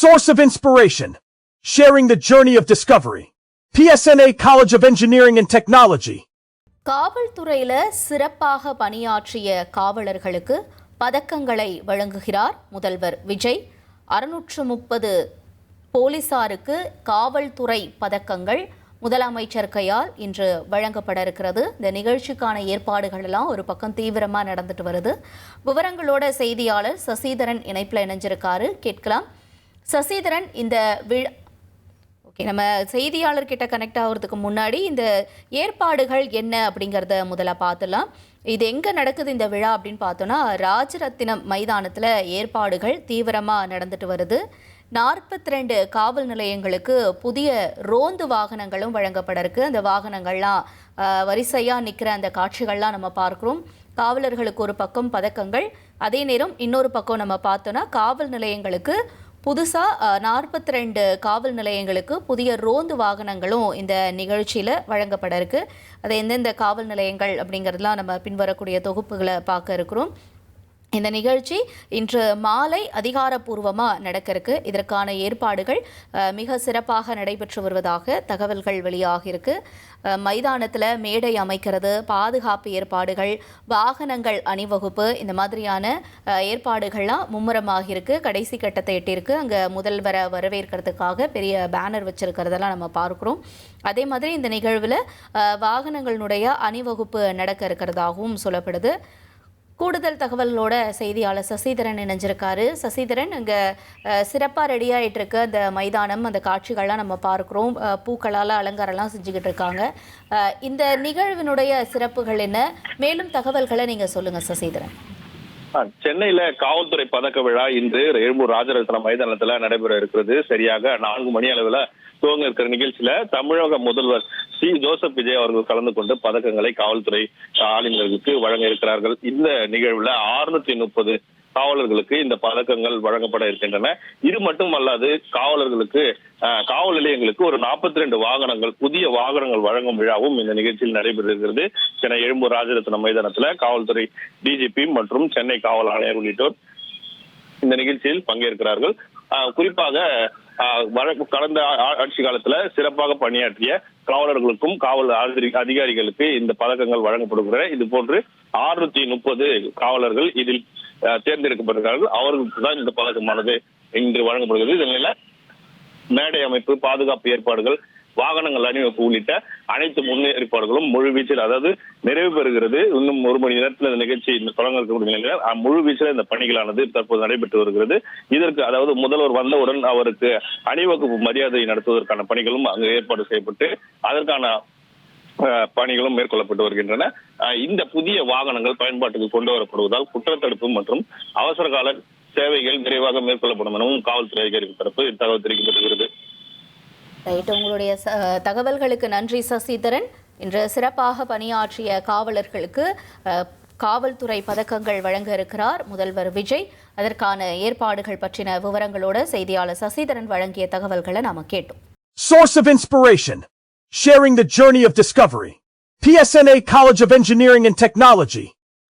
Source of inspiration. Sharing the journey of discovery. PSNA College of Engineering and Technology. காவல்துறையில சிறப்பாக பணியாற்றிய காவலர்களுக்கு பதக்கங்களை வழங்குகிறார் முதல்வர் விஜய். 630 போலீசாருக்கு காவல்துறை பதக்கங்கள் முதலமைச்சர் கையால் இன்று வழங்கப்பட இருக்கிறது. இந்த நிகழ்ச்சிக்கான ஏற்பாடுகள் எல்லாம் ஒரு பக்கம் தீவிரமா நடந்துட்டு வருது. விவரங்களோட செய்தியாளர் சசிதரன் இணைப்புல இணைஞ்சிருக்காரு, கேட்கலாம். சசிதரன், இந்த நம்ம செய்தியாளர்கிட்ட கனெக்ட் ஆகிறதுக்கு முன்னாடி இந்த ஏற்பாடுகள் என்ன அப்படிங்கிறத முதல்ல பார்த்துலாம். இது எங்கே நடக்குது இந்த விழா அப்படின்னு பார்த்தோன்னா, ராஜரத்தினம் மைதானத்தில் ஏற்பாடுகள் தீவிரமாக நடந்துட்டு வருது. 42 காவல் நிலையங்களுக்கு புதிய ரோந்து வாகனங்களும் வழங்கப்பட இருக்கு. அந்த வாகனங்கள்லாம் வரிசையாக நிற்கிற அந்த காட்சிகள்லாம் நம்ம பார்க்குறோம். காவலர்களுக்கு ஒரு பக்கம் பதக்கங்கள், அதே நேரம் இன்னொரு பக்கம் நம்ம பார்த்தோன்னா காவல் நிலையங்களுக்கு புதுசாக 42 காவல் நிலையங்களுக்கு புதிய ரோந்து வாகனங்களும் இந்த நிகழ்ச்சியில் வழங்கப்பட இருக்கு. அது எந்தெந்த காவல் நிலையங்கள் அப்படிங்கிறதுலாம் நம்ம பின்வரக்கூடிய தொகுப்புகளை பார்க்க இருக்கிறோம். இந்த நிகழ்ச்சி இன்று மாலை அதிகாரப்பூர்வமாக நடக்க இருக்கு. இதற்கான ஏற்பாடுகள் மிக சிறப்பாக நடைபெற்று வருவதாக தகவல்கள் வெளியாகியிருக்கு. மைதானத்தில் மேடை அமைக்கிறது, பாதுகாப்பு ஏற்பாடுகள், வாகனங்கள் அணிவகுப்பு, இந்த மாதிரியான ஏற்பாடுகள்லாம் மும்முரமாகியிருக்கு. கடைசி கட்டத்தை எட்டியிருக்கு. அங்கே முதல்வரை வரவேற்கிறதுக்காக பெரிய பேனர் வச்சிருக்கிறதெல்லாம் நம்ம பார்க்குறோம். அதே மாதிரி இந்த நிகழ்வில் வாகனங்களுடைய அணிவகுப்பு நடக்க இருக்கிறதாகவும் சொல்லப்படுது. கூடுதல் தகவலோட செய்தியாளர் சசிதரன் இணைஞ்சிருக்காரு. சசிதரன், அங்கே சிறப்பாக ரெடி ஆகிட்டு இருக்க அந்த மைதானம், அந்த காட்சிகள்லாம் நம்ம பார்க்குறோம். பூக்களால் அலங்காரம்லாம் செஞ்சுக்கிட்டு இருக்காங்க. இந்த நிகழ்வினுடைய சிறப்புகள் என்ன? மேலும் தகவல்களை நீங்கள் சொல்லுங்கள் சசிதரன். சென்னையில காவல்துறை பதக்க விழா இன்று எழும்பூர் ராஜரத்னம் மைதானத்துல நடைபெற இருக்கிறது. சரியாக 4 மணி அளவில் துவங்க இருக்கிற நிகழ்ச்சியில தமிழக முதல்வர் சி ஜோசப் விஜய் அவர்கள் கலந்து கொண்டு பதக்கங்களை காவல்துறை ஆளுநர்களுக்கு வழங்க இருக்கிறார்கள். இந்த நிகழ்வுல 630 காவலர்களுக்கு இந்த பதக்கங்கள் வழங்கப்பட இருக்கின்றன. இது மட்டுமல்லாது காவலர்களுக்கு காவல் நிலையங்களுக்கு ஒரு 42 வாகனங்கள், புதிய வாகனங்கள் வழங்கும் விழாவும் இந்த நிகழ்ச்சியில் நடைபெறுகிறது. சென்னை எழும்பூர் ராஜரத்னம் மைதானத்துல காவல்துறை டிஜிபி மற்றும் சென்னை காவல் ஆணையர் உள்ளிட்டோர் இந்த நிகழ்ச்சியில் பங்கேற்கிறார்கள். குறிப்பாக கடந்த ஆட்சி காலத்துல சிறப்பாக பணியாற்றிய காவலர்களுக்கும் காவல் அதிகாரிகளுக்கு இந்த பதக்கங்கள் வழங்கப்படுகின்றன. இது போன்று 630 காவலர்கள் இதில் தேர்ந்தெடுக்கப்படுகிறார்கள். அவர்களுக்கு தான் இந்த பதக்கமானது இன்று வழங்கப்படுகிறது. இதனால மேடை அமைப்பு, பாதுகாப்பு ஏற்பாடுகள், வாகனங்கள் அணிவகுப்பு உள்ளிட்ட அனைத்து முன்னேற்பாடுகளும் முழுவீச்சில், அதாவது நிறைவு பெறுகிறது. இன்னும் 1 மணி நேரத்தில் இந்த நிகழ்ச்சி தொடங்க இருக்கக்கூடிய நிலையில் முழுவீச்சில் இந்த பணிகளானது தற்போது நடைபெற்று வருகிறது. இதற்கு, அதாவது முதல்வர் வந்தவுடன் அவருக்கு அணிவகுப்பு மரியாதை நடத்துவதற்கான பணிகளும் அங்கு ஏற்பாடு செய்யப்பட்டு அதற்கான பணிகளும் மேற்கொள்ளப்பட்டு வருகின்றன. இந்த புதிய வாகனங்கள் பயன்பாட்டுக்கு கொண்டு வரப்படுவதால் குற்றத்தடுப்பு மற்றும் அவசர கால சேவைகள் விரைவாக மேற்கொள்ளப்படும் எனவும் காவல்துறை அதிகாரிகள் தரப்பு தகவல் தெரிவிக்கப்பட்டிருக்கிறது. உங்களுடைய தகவல்களுக்கு நன்றி சசிதரன். இன்று சிறப்பாக பணியாற்றிய காவலர்களுக்கு காவல்துறை பதக்கங்கள் வழங்க இருக்கிறார் முதல்வர் விஜய். அதற்கான ஏற்பாடுகள் பற்றின விவரங்களோட செய்தியாளர் சசிதரன் வழங்கிய தகவல்களை நாம கேட்டோம். Source of inspiration. Sharing the journey of discovery. PSNA College of Engineering and Technology.